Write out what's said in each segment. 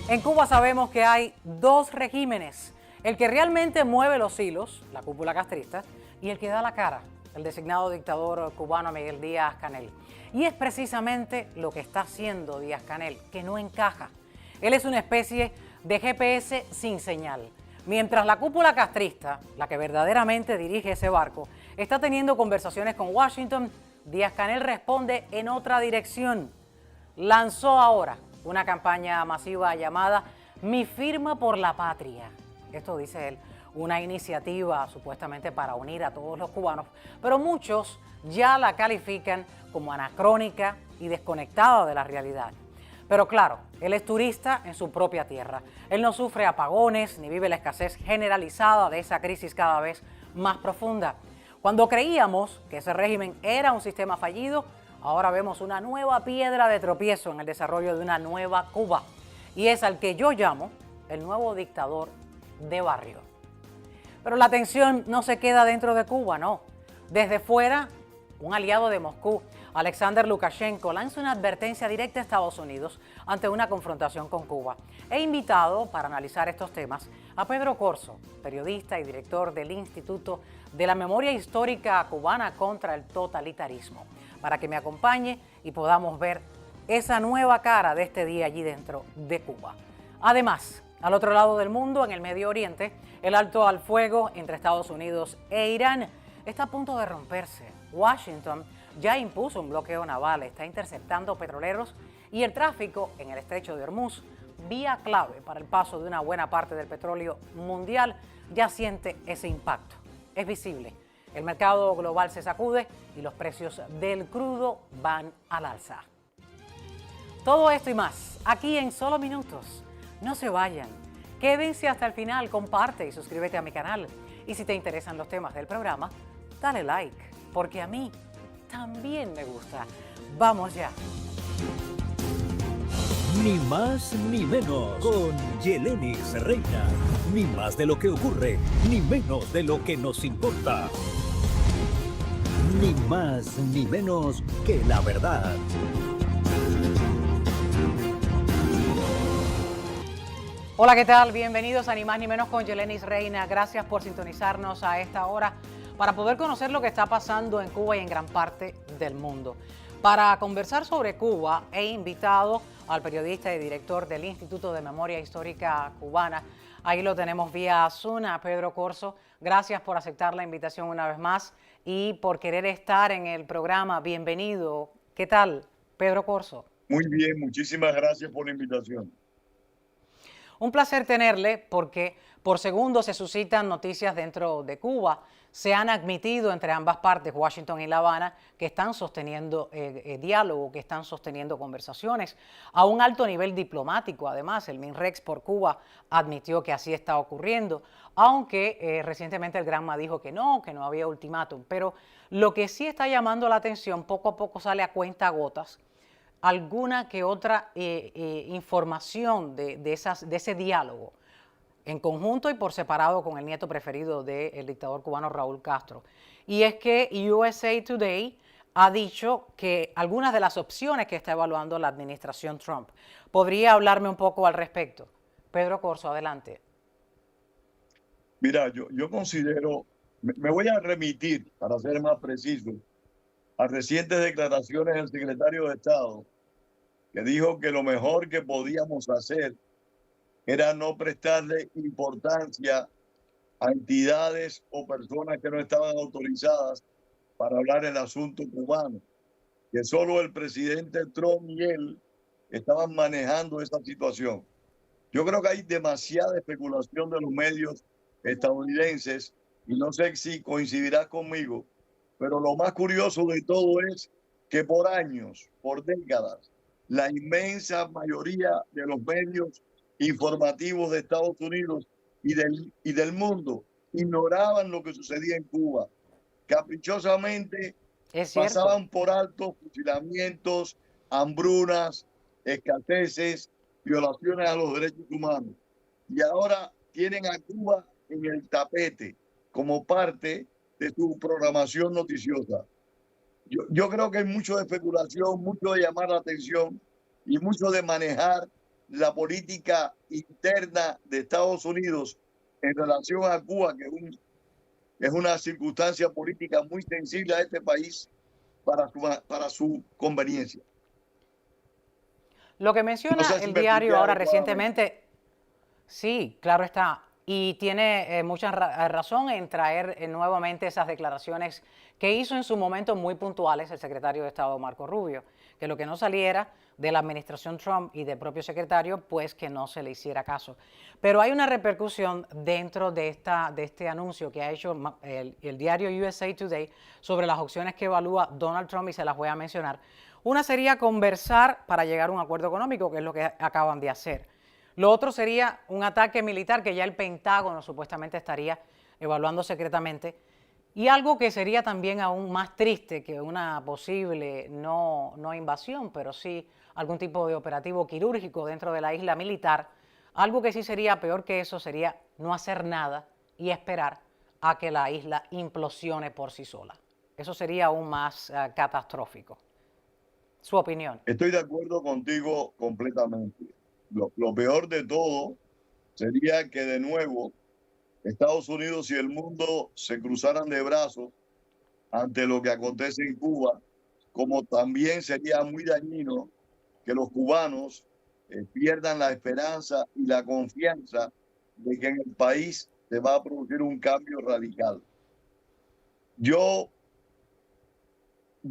En Cuba sabemos que hay dos regímenes, el que realmente mueve los hilos, la cúpula castrista, y el que da la cara, el designado dictador cubano Miguel Díaz-Canel. Y es precisamente lo que está haciendo Díaz-Canel, que no encaja. Él es una especie de GPS sin señal. Mientras la cúpula castrista, la que verdaderamente dirige ese barco, está teniendo conversaciones con Washington, Díaz-Canel responde en otra dirección. Lanzó ahora una campaña masiva llamada Mi Firma por la Patria. Esto dice él, una iniciativa supuestamente para unir a todos los cubanos, pero muchos ya la califican como anacrónica y desconectada de la realidad. Pero claro, él es turista en su propia tierra. Él no sufre apagones ni vive la escasez generalizada de esa crisis cada vez más profunda. Cuando creíamos que ese régimen era un sistema fallido, ahora vemos una nueva piedra de tropiezo en el desarrollo de una nueva Cuba. Y es al que yo llamo el nuevo dictador de barrio. Pero la tensión no se queda dentro de Cuba, no. Desde fuera, un aliado de Moscú, Alexander Lukashenko, lanza una advertencia directa a Estados Unidos ante una confrontación con Cuba. He invitado para analizar estos temas a Pedro Corzo, periodista y director del Instituto de la Memoria Histórica Cubana contra el Totalitarismo, para que me acompañe y podamos ver esa nueva cara de este día allí dentro de Cuba. Además, al otro lado del mundo, en el Medio Oriente, el alto al fuego entre Estados Unidos e Irán está a punto de romperse. Washington ya impuso un bloqueo naval, está interceptando petroleros y el tráfico en el estrecho de Hormuz, vía clave para el paso de una buena parte del petróleo mundial, ya siente ese impacto. Es visible. El mercado global se sacude y los precios del crudo van al alza. Todo esto y más, aquí en solo minutos. No se vayan. Quédense hasta el final, comparte y suscríbete a mi canal. Y si te interesan los temas del programa, dale like, porque a mí también me gusta. Vamos ya. Ni más ni menos con Yelenis Reina. Ni más de lo que ocurre, ni menos de lo que nos importa. Ni más ni menos que la verdad. Hola, ¿qué tal? Bienvenidos a Ni más ni menos con Yelenis Reina. Gracias por sintonizarnos a esta hora para poder conocer lo que está pasando en Cuba y en gran parte del mundo. Para conversar sobre Cuba, he invitado al periodista y director del Instituto de Memoria Histórica Cubana. Ahí lo tenemos vía Zoom, a Pedro Corzo. Gracias por aceptar la invitación una vez más y por querer estar en el programa. Bienvenido. ¿Qué tal, Pedro Corzo? Muy bien, muchísimas gracias por la invitación. Un placer tenerle porque por segundo se suscitan noticias dentro de Cuba. Se han admitido entre ambas partes, Washington y La Habana, que están sosteniendo diálogo, que están sosteniendo conversaciones a un alto nivel diplomático. Además, el MINREX por Cuba admitió que así está ocurriendo, aunque recientemente el Granma dijo que no había ultimátum. Pero lo que sí está llamando la atención, poco a poco sale a cuentagotas, alguna que otra información de ese diálogo, en conjunto y por separado con el nieto preferido del dictador cubano Raúl Castro. Y es que USA Today ha dicho que algunas de las opciones que está evaluando la administración Trump. ¿Podría hablarme un poco al respecto? Pedro Corzo, adelante. Mira, yo considero, me voy a remitir, para ser más preciso, a recientes declaraciones del secretario de Estado, que dijo que lo mejor que podíamos hacer era no prestarle importancia a entidades o personas que no estaban autorizadas para hablar el asunto cubano, que solo el presidente Trump y él estaban manejando esa situación. Yo creo que hay demasiada especulación de los medios estadounidenses y no sé si coincidirás conmigo, pero lo más curioso de todo es que por años, por décadas, la inmensa mayoría de los medios informativos de Estados Unidos y del mundo ignoraban lo que sucedía en Cuba. Caprichosamente pasaban por alto fusilamientos, hambrunas, escaseces, violaciones a los derechos humanos. Y ahora tienen a Cuba en el tapete como parte de su programación noticiosa. Yo creo que hay mucho de especulación, mucho de llamar la atención y mucho de manejar la política interna de Estados Unidos en relación a Cuba, que es una circunstancia política muy sensible a este país para su conveniencia. Lo que No menciona sé si el me expliqué diario ahora adecuadamente. recientemente, sí, claro está. Y tiene mucha razón en traer nuevamente esas declaraciones que hizo en su momento muy puntuales el secretario de Estado Marco Rubio, que lo que no saliera de la administración Trump y del propio secretario, pues que no se le hiciera caso. Pero hay una repercusión dentro de este anuncio que ha hecho el diario USA Today sobre las opciones que evalúa Donald Trump, y se las voy a mencionar. Una sería conversar para llegar a un acuerdo económico, que es lo que acaban de hacer. Lo otro sería un ataque militar que ya el Pentágono supuestamente estaría evaluando secretamente. Y algo que sería también aún más triste que una posible no invasión, pero sí algún tipo de operativo quirúrgico dentro de la isla militar. Algo que sí sería peor que eso sería no hacer nada y esperar a que la isla implosione por sí sola. Eso sería aún más catastrófico. Su opinión. Estoy de acuerdo contigo completamente. Lo peor de todo sería que de nuevo Estados Unidos y el mundo se cruzaran de brazos ante lo que acontece en Cuba, como también sería muy dañino que los cubanos pierdan la esperanza y la confianza de que en el país se va a producir un cambio radical. Yo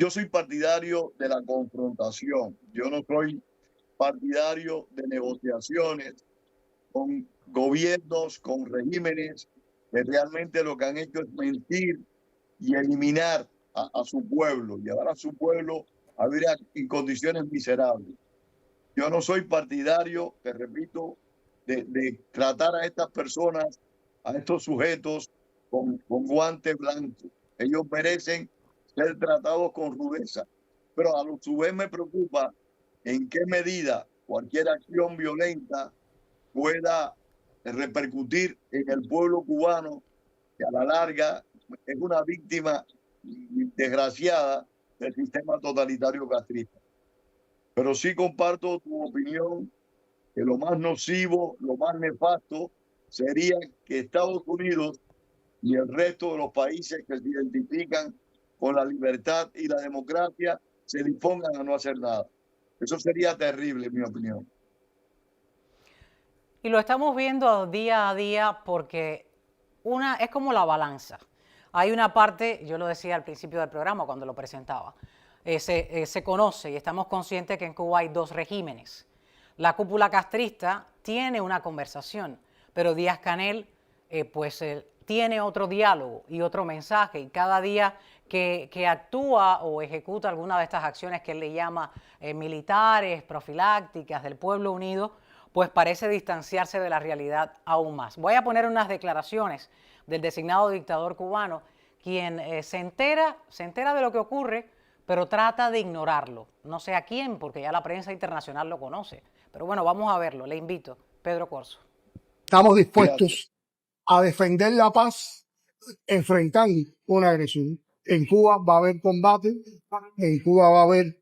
soy partidario de la confrontación. Yo no soy partidario de negociaciones con gobiernos, con regímenes que realmente lo que han hecho es mentir y eliminar a su pueblo, llevar a su pueblo a vivir en condiciones miserables. Yo no soy partidario, te repito, de tratar a estas personas, a estos sujetos con guantes blancos. Ellos merecen ser tratados con rudeza, pero a su vez me preocupa en qué medida cualquier acción violenta pueda repercutir en el pueblo cubano, que a la larga es una víctima desgraciada del sistema totalitario castrista. Pero sí comparto tu opinión que lo más nocivo, lo más nefasto sería que Estados Unidos y el resto de los países que se identifican con la libertad y la democracia se dispongan a no hacer nada. Eso sería terrible, en mi opinión. Y lo estamos viendo día a día porque es como la balanza. Hay una parte, yo lo decía al principio del programa cuando lo presentaba, se conoce y estamos conscientes que en Cuba hay dos regímenes. La cúpula castrista tiene una conversación, pero Díaz-Canel tiene otro diálogo y otro mensaje, y cada día que actúa o ejecuta alguna de estas acciones que él le llama militares, profilácticas, del pueblo unido, pues parece distanciarse de la realidad aún más. Voy a poner unas declaraciones del designado dictador cubano, quien se entera de lo que ocurre, pero trata de ignorarlo. No sé a quién, porque ya la prensa internacional lo conoce. Pero bueno, vamos a verlo. Le invito. Pedro Corzo. Estamos dispuestos a defender la paz enfrentando una agresión. En Cuba va a haber combate, en Cuba va a haber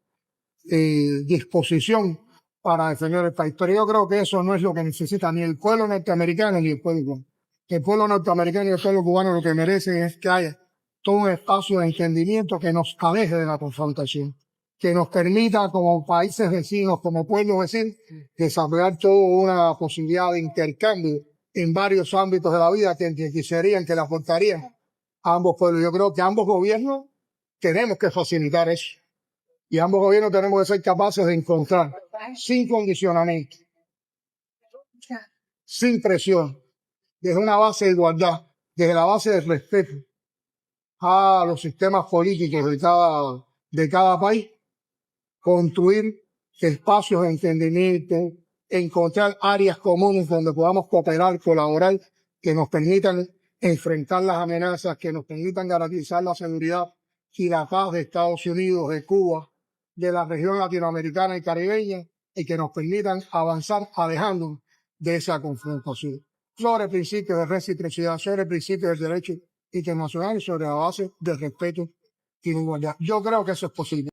disposición para defender el país. Pero yo creo que eso no es lo que necesita ni el pueblo norteamericano ni el pueblo cubano. El pueblo norteamericano y el pueblo cubano lo que merecen es que haya todo un espacio de entendimiento que nos aleje de la confrontación, que nos permita como países vecinos, como pueblos vecinos, desarrollar toda una posibilidad de intercambio en varios ámbitos de la vida que enriquecerían, que le aportarían a ambos pueblos. Yo creo que ambos gobiernos tenemos que facilitar eso. Y ambos gobiernos tenemos que ser capaces de encontrar, sin condicionamiento, sin presión, desde una base de igualdad, desde la base del respeto a los sistemas políticos de cada país, construir espacios de entendimiento, encontrar áreas comunes donde podamos cooperar, colaborar, que nos permitan enfrentar las amenazas, que nos permitan garantizar la seguridad y la paz de Estados Unidos, de Cuba, de la región latinoamericana y caribeña, y que nos permitan avanzar alejándonos de esa confrontación. Sobre el principio de reciprocidad, sobre el principio del derecho internacional y sobre la base del respeto y la igualdad. Yo creo que eso es posible.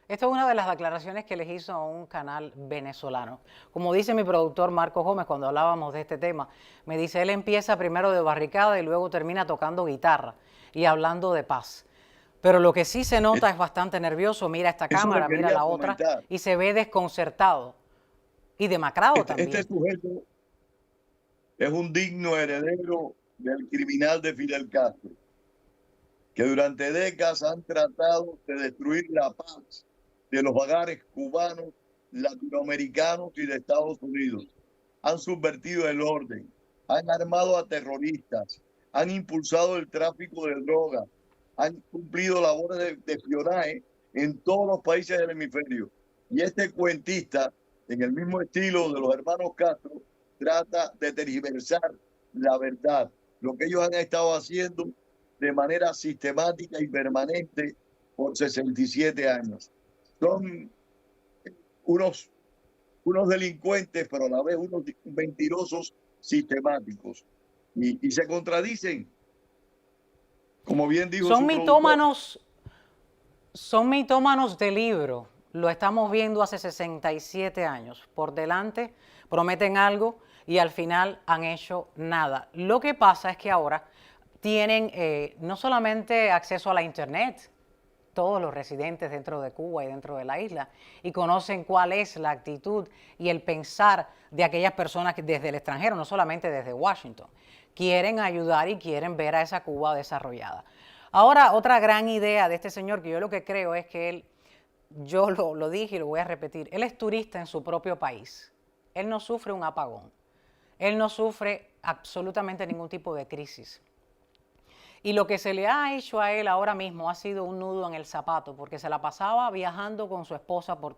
Esta es una de las declaraciones que les hizo a un canal venezolano. Como dice mi productor Marco Gómez cuando hablábamos de este tema, me dice, él empieza primero de barricada y luego termina tocando guitarra y hablando de paz. Pero lo que sí se nota es bastante nervioso, mira esta Eso le cámara, mira quería la otra, comentar. y se ve desconcertado y demacrado también. Este sujeto es un digno heredero del criminal de Fidel Castro, que durante décadas han tratado de destruir la paz de los hogares cubanos, latinoamericanos y de Estados Unidos. Han subvertido el orden, han armado a terroristas, han impulsado el tráfico de drogas, han cumplido labores de espionaje en todos los países del hemisferio. Y este cuentista, en el mismo estilo de los hermanos Castro, trata de tergiversar la verdad, lo que ellos han estado haciendo de manera sistemática y permanente por 67 años. Son unos delincuentes, pero a la vez unos mentirosos sistemáticos. Y se contradicen. Como bien dijo Son su mitómanos, son mitómanos de libro. Lo estamos viendo hace 67 años. Por delante prometen algo y al final han hecho nada. Lo que pasa es que ahora tienen no solamente acceso a la internet, todos los residentes dentro de Cuba y dentro de la isla, y conocen cuál es la actitud y el pensar de aquellas personas que desde el extranjero, no solamente desde Washington, quieren ayudar y quieren ver a esa Cuba desarrollada. Ahora, otra gran idea de este señor, que yo lo que creo es que él, yo lo dije y lo voy a repetir, él es turista en su propio país. Él no sufre un apagón. Él no sufre absolutamente ningún tipo de crisis. Y lo que se le ha hecho a él ahora mismo ha sido un nudo en el zapato, porque se la pasaba viajando con su esposa por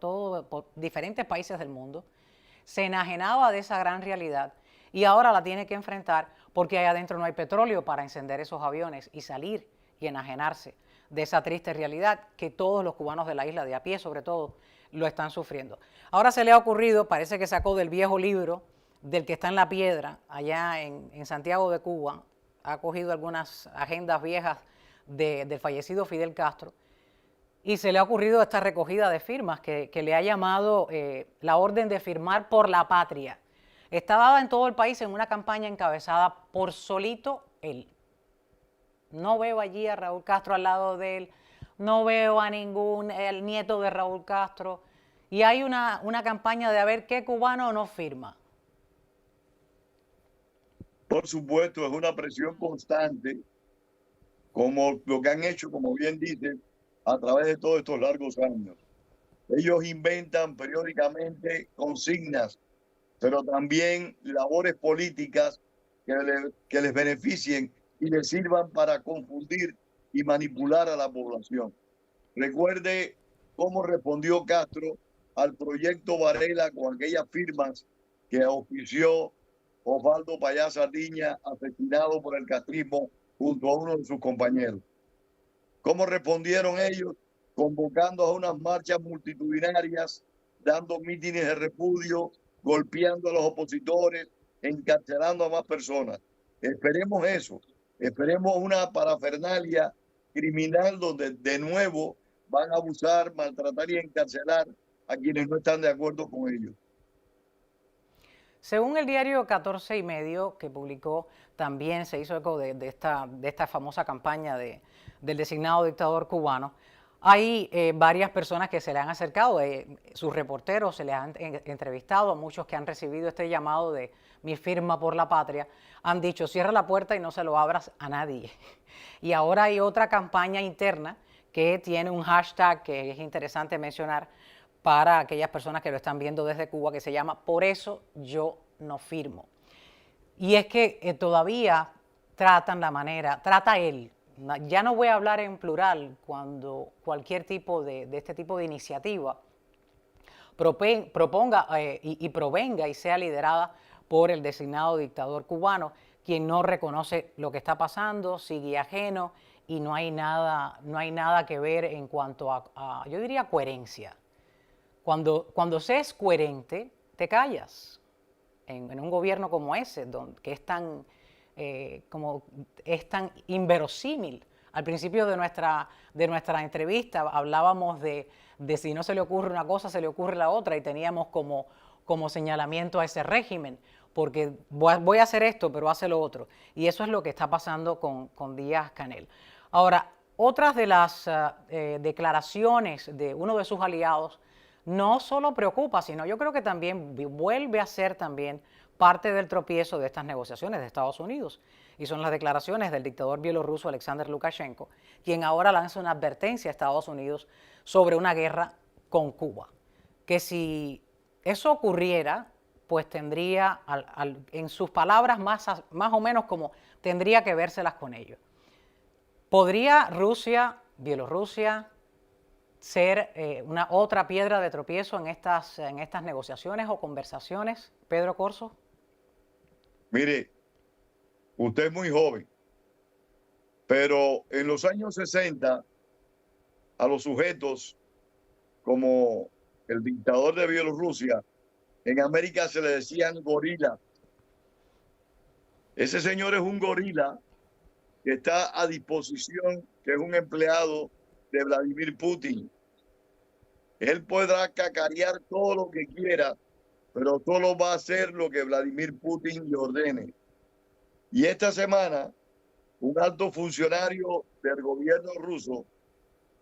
diferentes países del mundo, se enajenaba de esa gran realidad y ahora la tiene que enfrentar porque ahí adentro no hay petróleo para encender esos aviones y salir y enajenarse de esa triste realidad que todos los cubanos de la isla, de a pie sobre todo, lo están sufriendo. Ahora se le ha ocurrido, parece que sacó del viejo libro del que está en la piedra, allá en Santiago de Cuba, ha cogido algunas agendas viejas del fallecido Fidel Castro y se le ha ocurrido esta recogida de firmas que le ha llamado la orden de firmar por la patria. Está dada en todo el país en una campaña encabezada por solito él. No veo allí a Raúl Castro al lado de él, no veo a ningún el nieto de Raúl Castro y hay una campaña de a ver qué cubano no firma. Por supuesto, es una presión constante, como lo que han hecho, como bien dicen, a través de todos estos largos años. Ellos inventan periódicamente consignas, pero también labores políticas que les beneficien y les sirvan para confundir y manipular a la población. Recuerde cómo respondió Castro al proyecto Varela con aquellas firmas que auspició Osvaldo Payá Sardiña, asesinado por el castrismo junto a uno de sus compañeros. ¿Cómo respondieron ellos? Convocando a unas marchas multitudinarias, dando mítines de repudio, golpeando a los opositores, encarcelando a más personas. Esperemos eso, esperemos una parafernalia criminal donde de nuevo van a abusar, maltratar y encarcelar a quienes no están de acuerdo con ellos. Según el diario 14 y medio, que publicó, también se hizo eco de esta famosa campaña del designado dictador cubano, hay varias personas que se le han acercado, sus reporteros se le han entrevistado, a muchos que han recibido este llamado de mi firma por la patria, han dicho cierra la puerta y no se lo abras a nadie. Y ahora hay otra campaña interna que tiene un hashtag que es interesante mencionar, para aquellas personas que lo están viendo desde Cuba, que se llama Por eso yo no firmo. Y es que todavía trata él, ya no voy a hablar en plural cuando cualquier tipo de este tipo de iniciativa proponga y provenga y sea liderada por el designado dictador cubano, quien no reconoce lo que está pasando, sigue ajeno y no hay nada que ver en cuanto a yo diría, coherencia. Cuando se es coherente, te callas. En un gobierno como ese, que es tan inverosímil Al principio de nuestra entrevista hablábamos de si no se le ocurre una cosa, se le ocurre la otra, y teníamos como señalamiento a ese régimen, porque voy a hacer esto, pero hace lo otro. Y eso es lo que está pasando con Díaz-Canel. Ahora, otras de las declaraciones de uno de sus aliados no solo preocupa, sino yo creo que también vuelve a ser también parte del tropiezo de estas negociaciones de Estados Unidos. Y son las declaraciones del dictador bielorruso Alexander Lukashenko, quien ahora lanza una advertencia a Estados Unidos sobre una guerra con Cuba. Que si eso ocurriera, pues tendría, en sus palabras más o menos como tendría que vérselas con ellos. ¿Podría Rusia, Bielorrusia, ser una otra piedra de tropiezo en estas negociaciones o conversaciones, Pedro Corso? Mire, usted es muy joven, pero en los años 60 a los sujetos como el dictador de Bielorrusia, en América se le decían gorila. Ese señor es un gorila que está a disposición, que es un empleado de Vladimir Putin. Él podrá cacarear todo lo que quiera, pero solo va a hacer lo que Vladimir Putin le ordene. Y esta semana, un alto funcionario del gobierno ruso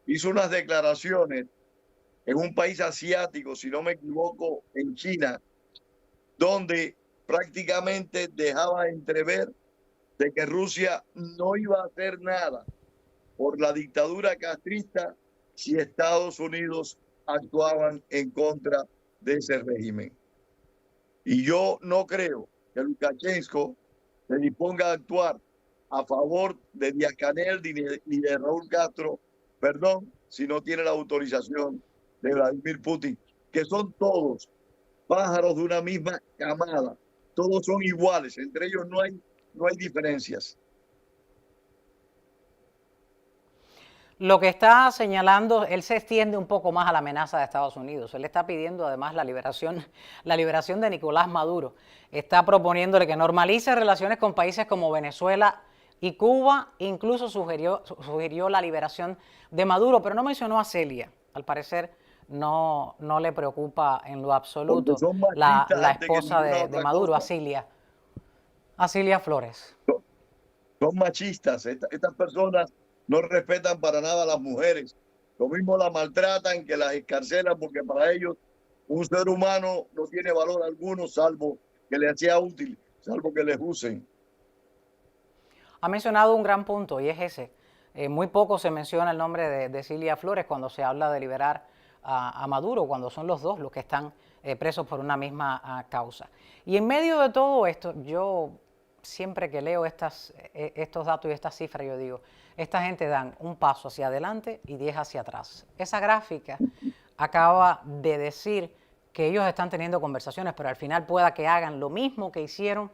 hizo unas declaraciones en un país asiático, si no me equivoco, en China, donde prácticamente dejaba entrever de que Rusia no iba a hacer nada por la dictadura castrista si Estados Unidos actuaban en contra de ese régimen. Y yo no creo que Lukashenko se disponga a actuar a favor de Díaz-Canel ni de Raúl Castro, perdón, si no tiene la autorización de Vladimir Putin, que son todos pájaros de una misma camada, todos son iguales, entre ellos no hay diferencias. Lo que está señalando, él se extiende un poco más a la amenaza de Estados Unidos. Él está pidiendo además la liberación de Nicolás Maduro. Está proponiéndole que normalice relaciones con países como Venezuela y Cuba. Incluso sugirió la liberación de Maduro, pero no mencionó a Celia. Al parecer no le preocupa en lo absoluto la esposa de Maduro, a Cilia Flores. Son machistas. Estas personas no respetan para nada a las mujeres. Lo mismo las maltratan, que las escarcelan, porque para ellos un ser humano no tiene valor alguno, salvo que les sea útil, salvo que les usen. Ha mencionado un gran punto y es ese. Muy poco se menciona el nombre de Cilia Flores cuando se habla de liberar a Maduro, cuando son los dos los que están presos por una misma causa. Y en medio de todo esto, yo siempre que leo estos datos y estas cifras, yo digo, esta gente dan un paso hacia adelante y 10 hacia atrás. Esa gráfica acaba de decir que ellos están teniendo conversaciones, pero al final pueda que hagan lo mismo que hicieron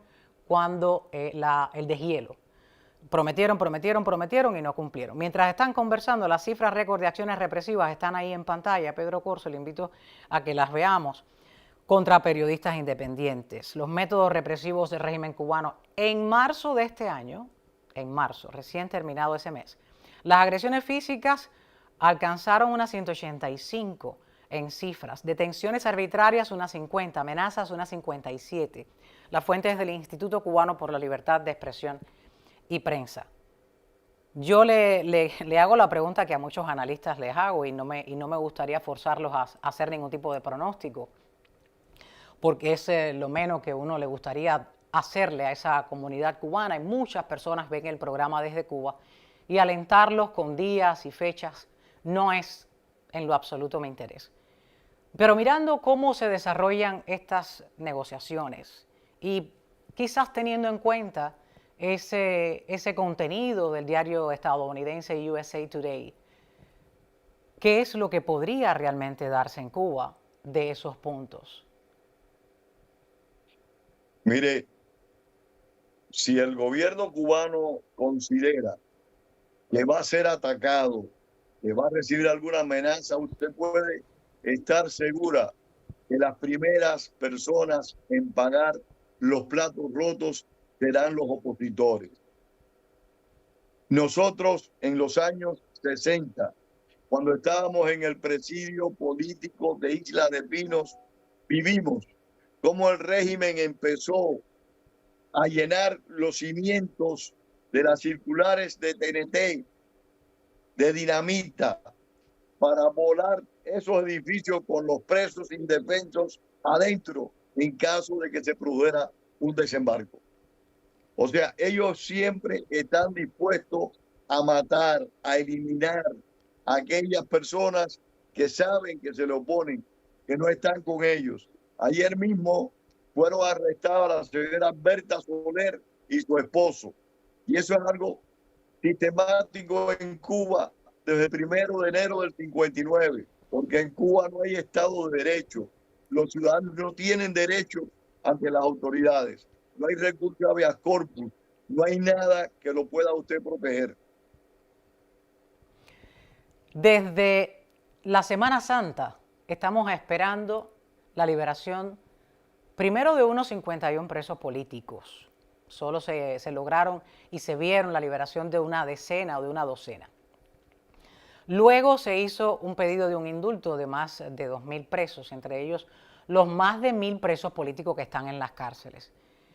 cuando el deshielo. Prometieron y no cumplieron. Mientras están conversando, las cifras récord de acciones represivas están ahí en pantalla. Pedro Corso, le invito a que las veamos. Contra periodistas independientes, los métodos represivos del régimen cubano. En marzo de este año, recién terminado ese mes, las agresiones físicas alcanzaron unas 185 en cifras, detenciones arbitrarias unas 50, amenazas unas 57. Las fuentes del Instituto Cubano por la Libertad de Expresión y Prensa. Yo le hago la pregunta que a muchos analistas les hago y no me gustaría forzarlos a hacer ningún tipo de pronóstico, porque es lo menos que uno le gustaría hacerle a esa comunidad cubana, y muchas personas ven el programa desde Cuba, y alentarlos con días y fechas no es en lo absoluto mi interés. Pero mirando cómo se desarrollan estas negociaciones y quizás teniendo en cuenta ese contenido del diario estadounidense USA Today, ¿qué es lo que podría realmente darse en Cuba de esos puntos? Mire, si el gobierno cubano considera que va a ser atacado, que va a recibir alguna amenaza, usted puede estar segura que las primeras personas en pagar los platos rotos serán los opositores. Nosotros en los años 60, cuando estábamos en el presidio político de Isla de Pinos, vivimos cómo el régimen empezó a llenar los cimientos de las circulares de TNT, de dinamita, para volar esos edificios con los presos indefensos adentro en caso de que se produjera un desembarco. O sea, ellos siempre están dispuestos a matar, a eliminar a aquellas personas que saben que se le oponen, que no están con ellos. Ayer mismo fueron arrestadas la señora Berta Soler y su esposo. Y eso es algo sistemático en Cuba desde el 1 de enero del 59, porque en Cuba no hay Estado de Derecho. Los ciudadanos no tienen derecho ante las autoridades. No hay recurso de habeas corpus. No hay nada que lo pueda usted proteger. Desde la Semana Santa estamos esperando la liberación primero de unos 51 presos políticos. Solo se lograron y se vieron la liberación de una decena o de una docena. Luego se hizo un pedido de un indulto de más de 2.000 presos, entre ellos los más de 1.000 presos políticos que están en las cárceles.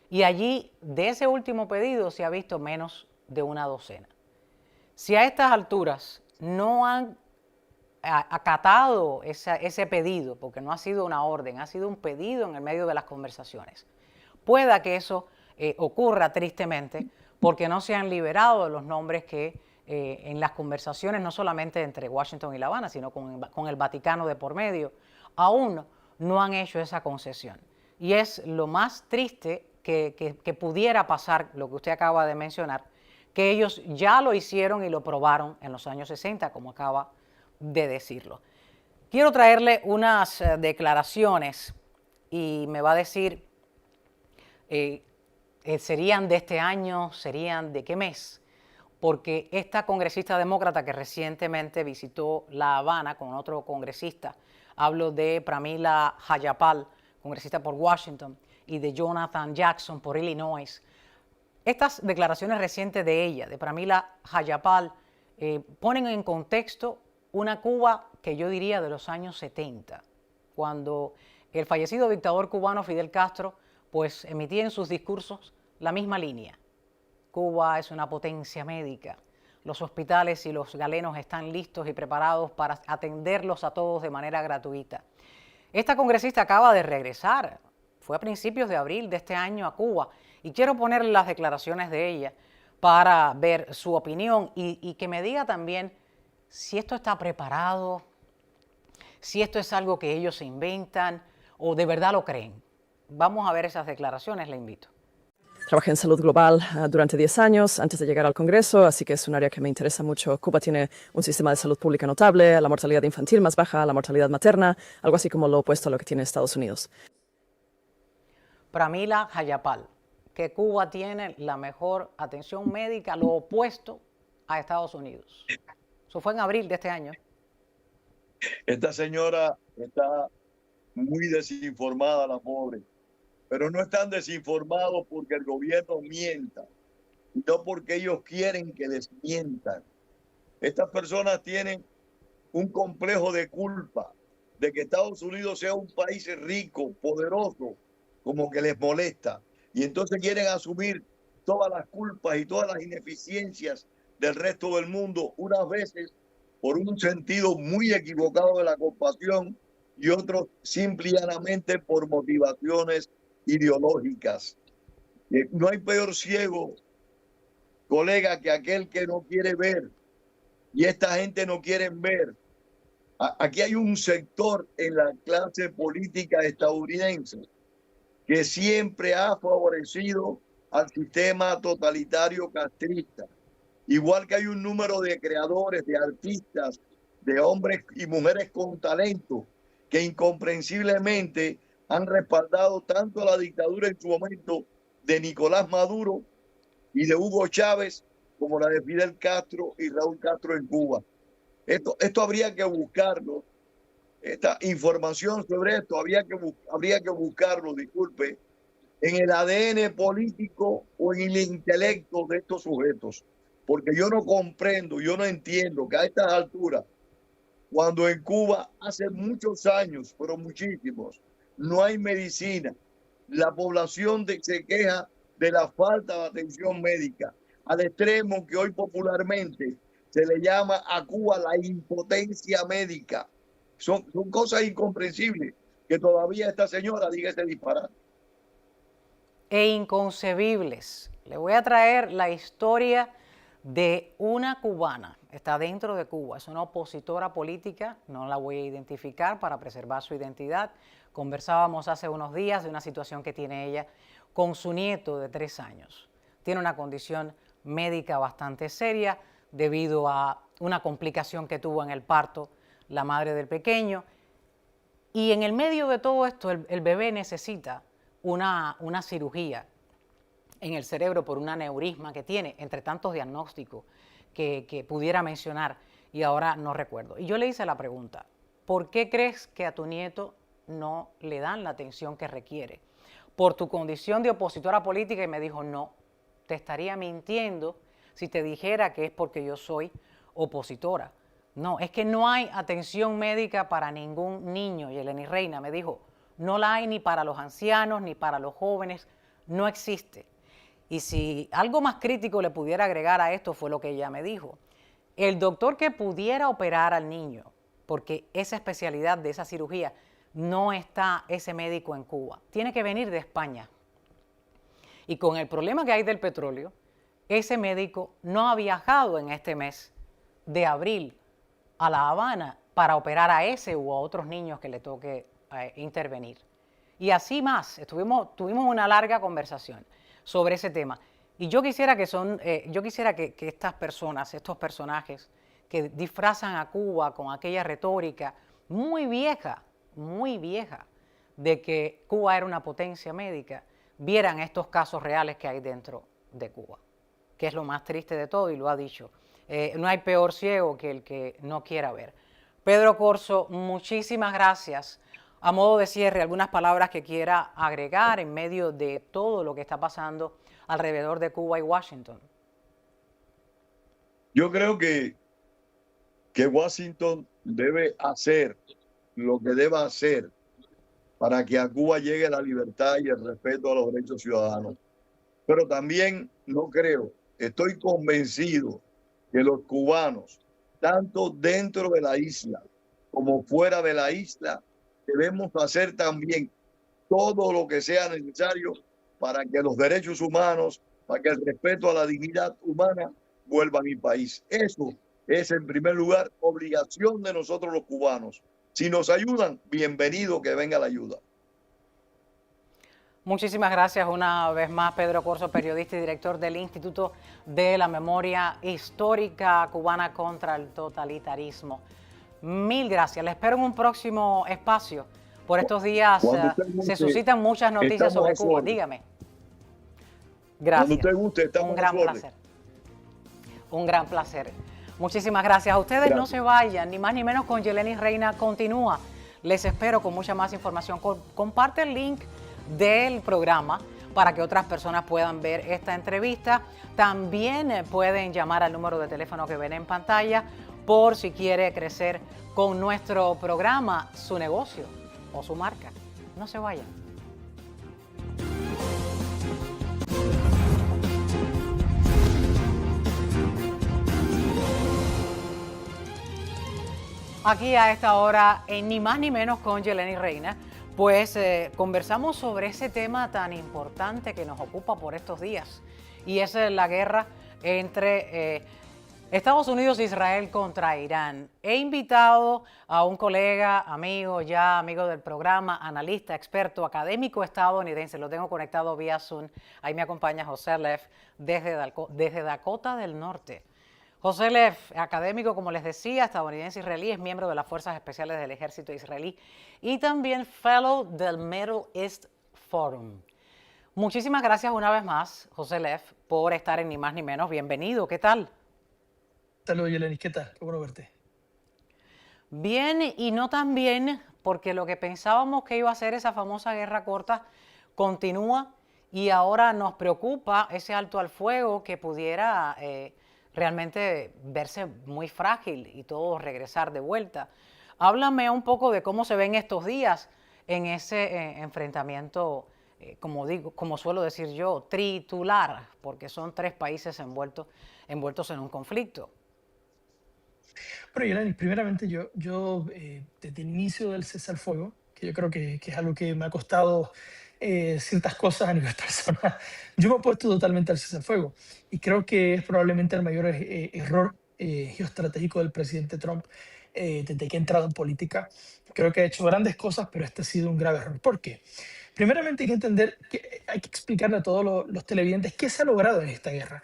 Y allí, de ese último pedido, se ha visto menos de una docena. Si a estas alturas no han acatado ese pedido, porque no ha sido una orden, ha sido un pedido en el medio de las conversaciones, pueda que eso ocurra tristemente, porque no se han liberado los nombres que en las conversaciones, no solamente entre Washington y La Habana, sino con el Vaticano de por medio, aún no han hecho esa concesión. Y es lo más triste que pudiera pasar, lo que usted acaba de mencionar, que ellos ya lo hicieron y lo probaron en los años 60, como acaba de decirlo. Quiero traerle unas declaraciones y me va a decir, ¿serían de este año? ¿Serían de qué mes? Porque esta congresista demócrata que recientemente visitó La Habana con otro congresista, hablo de Pramila Jayapal, congresista por Washington, y de Jonathan Jackson por Illinois. Estas declaraciones recientes de ella, de Pramila Jayapal, ponen en contexto una Cuba que yo diría de los años 70, cuando el fallecido dictador cubano Fidel Castro pues emitía en sus discursos la misma línea. Cuba es una potencia médica. Los hospitales y los galenos están listos y preparados para atenderlos a todos de manera gratuita. Esta congresista acaba de regresar, fue a principios de abril de este año a Cuba, y quiero poner las declaraciones de ella para ver su opinión y que me diga también si esto está preparado, si esto es algo que ellos se inventan o de verdad lo creen. Vamos a ver esas declaraciones, le invito. Trabajé en salud global durante 10 años antes de llegar al Congreso, así que es un área que me interesa mucho. Cuba tiene un sistema de salud pública notable, la mortalidad infantil más baja, la mortalidad materna, algo así como lo opuesto a lo que tiene Estados Unidos. Pramila Jayapal, que Cuba tiene la mejor atención médica, lo opuesto a Estados Unidos. Eso fue en abril de este año. Esta señora está muy desinformada, la pobre. Pero no están desinformados porque el gobierno mienta, no porque ellos quieren que les mientan. Estas personas tienen un complejo de culpa de que Estados Unidos sea un país rico, poderoso, como que les molesta. Y entonces quieren asumir todas las culpas y todas las ineficiencias del resto del mundo, unas veces por un sentido muy equivocado de la compasión y otros simple y llanamente por motivaciones ideológicas. No hay peor ciego, colega, que aquel que no quiere ver. Y esta gente no quiere ver. Aquí hay un sector en la clase política estadounidense que siempre ha favorecido al sistema totalitario castrista. Igual que hay un número de creadores, de artistas, de hombres y mujeres con talento que incomprensiblemente han respaldado tanto la dictadura en su momento de Nicolás Maduro y de Hugo Chávez como la de Fidel Castro y Raúl Castro en Cuba. Esto habría que buscarlo, esta información sobre esto habría que buscarlo, disculpe, en el ADN político o en el intelecto de estos sujetos, porque yo no comprendo, yo no entiendo que a estas alturas, cuando en Cuba hace muchos años, pero muchísimos, no hay medicina, la población se queja de la falta de atención médica, al extremo que hoy popularmente se le llama a Cuba la impotencia médica. Son cosas incomprensibles que todavía esta señora diga ese disparate. E inconcebibles. Le voy a traer la historia de una cubana. Está dentro de Cuba, es una opositora política, no la voy a identificar para preservar su identidad. Conversábamos hace unos días de una situación que tiene ella con su nieto de 3 años. Tiene una condición médica bastante seria debido a una complicación que tuvo en el parto la madre del pequeño. Y en el medio de todo esto, el bebé necesita una cirugía en el cerebro por un aneurisma que tiene, entre tantos diagnósticos que pudiera mencionar y ahora no recuerdo. Y yo le hice la pregunta, ¿por qué crees que a tu nieto no le dan la atención que requiere? Por tu condición de opositora política, y me dijo, no, te estaría mintiendo si te dijera que es porque yo soy opositora. No, es que no hay atención médica para ningún niño, Yeleni Reina me dijo, no la hay ni para los ancianos, ni para los jóvenes, no existe. Y si algo más crítico le pudiera agregar a esto fue lo que ella me dijo. El doctor que pudiera operar al niño, porque esa especialidad de esa cirugía, no está ese médico en Cuba. Tiene que venir de España. Y con el problema que hay del petróleo, ese médico no ha viajado en este mes de abril a La Habana para operar a ese u a otros niños que le toque intervenir. Y así más, tuvimos una larga conversación sobre ese tema. Y yo quisiera que estas personas, estos personajes que disfrazan a Cuba con aquella retórica muy vieja, de que Cuba era una potencia médica, vieran estos casos reales que hay dentro de Cuba, que es lo más triste de todo y lo ha dicho. No hay peor ciego que el que no quiera ver. Pedro Corzo, muchísimas gracias. A modo de cierre, algunas palabras que quiera agregar en medio de todo lo que está pasando alrededor de Cuba y Washington. Yo creo que Washington debe hacer lo que deba hacer para que a Cuba llegue la libertad y el respeto a los derechos ciudadanos. Pero también no creo, estoy convencido que los cubanos, tanto dentro de la isla como fuera de la isla, debemos hacer también todo lo que sea necesario para que los derechos humanos, para que el respeto a la dignidad humana vuelva a mi país. Eso es, en primer lugar, obligación de nosotros los cubanos. Si nos ayudan, bienvenido que venga la ayuda. Muchísimas gracias una vez más, Pedro Corzo, periodista y director del Instituto de la Memoria Histórica Cubana contra el Totalitarismo. Mil gracias. Le espero en un próximo espacio. Por estos días se suscitan muchas noticias sobre Cuba. Dígame. Gracias. Cuando usted guste, estamos un gran placer. Un gran placer. Muchísimas gracias. A ustedes no se vayan, ni más ni menos con Yeleni Reina continúa. Les espero con mucha más información. Comparte el link del programa para que otras personas puedan ver esta entrevista. También pueden llamar al número de teléfono que ven en pantalla por si quiere crecer con nuestro programa, su negocio o su marca. No se vayan. Aquí a esta hora, en Ni Más Ni Menos con Yeleni Reina, pues conversamos sobre ese tema tan importante que nos ocupa por estos días, y es la guerra entre Estados Unidos e Israel contra Irán. He invitado a un colega, amigo del programa, analista, experto, académico estadounidense, lo tengo conectado vía Zoom. Ahí me acompaña José Lev desde Dakota del Norte. José Lev, académico, como les decía, estadounidense israelí, es miembro de las Fuerzas Especiales del Ejército Israelí y también fellow del Middle East Forum. Muchísimas gracias una vez más, José Lev, por estar en Ni Más Ni Menos. Bienvenido, ¿qué tal? Saludos, Yeleni, ¿qué tal? Qué bueno verte. Bien y no tan bien, porque lo que pensábamos que iba a ser esa famosa guerra corta continúa y ahora nos preocupa ese alto al fuego que pudiera realmente verse muy frágil y todo regresar de vuelta. Háblame un poco de cómo se ven estos días en ese enfrentamiento, como suelo decir yo, tritular, porque son 3 países envueltos en un conflicto. Bueno, Yeleni, primeramente desde el inicio del cese al fuego, que yo creo que es algo que me ha costado ciertas cosas a nivel personal, yo me he opuesto totalmente al cese al fuego y creo que es probablemente el mayor error geoestratégico del presidente Trump desde que ha entrado en política. Creo que ha hecho grandes cosas, pero este ha sido un grave error. ¿Por qué? Primeramente hay que entender, que hay que explicarle a todos los televidentes qué se ha logrado en esta guerra.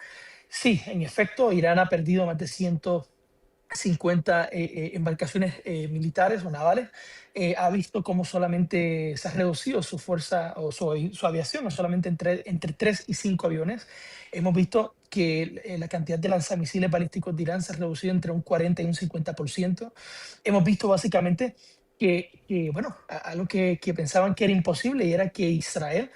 Sí, en efecto, Irán ha perdido más de 150 embarcaciones militares o navales. Ha visto cómo solamente se ha reducido su fuerza o su aviación a solamente entre 3 y 5 aviones. Hemos visto que la cantidad de lanzamisiles balísticos de Irán se ha reducido entre un 40 y un 50%. Hemos visto básicamente bueno, algo que pensaban que era imposible, y era que Israel,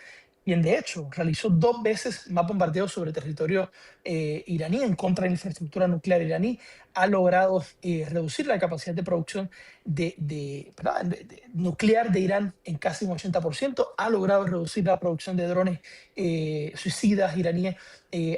quien de hecho realizó 2 veces más bombardeos sobre territorio iraní en contra de la infraestructura nuclear iraní, ha logrado reducir la capacidad de producción ¿verdad? Nuclear de Irán en casi un 80%, ha logrado reducir la producción de drones suicidas iraníes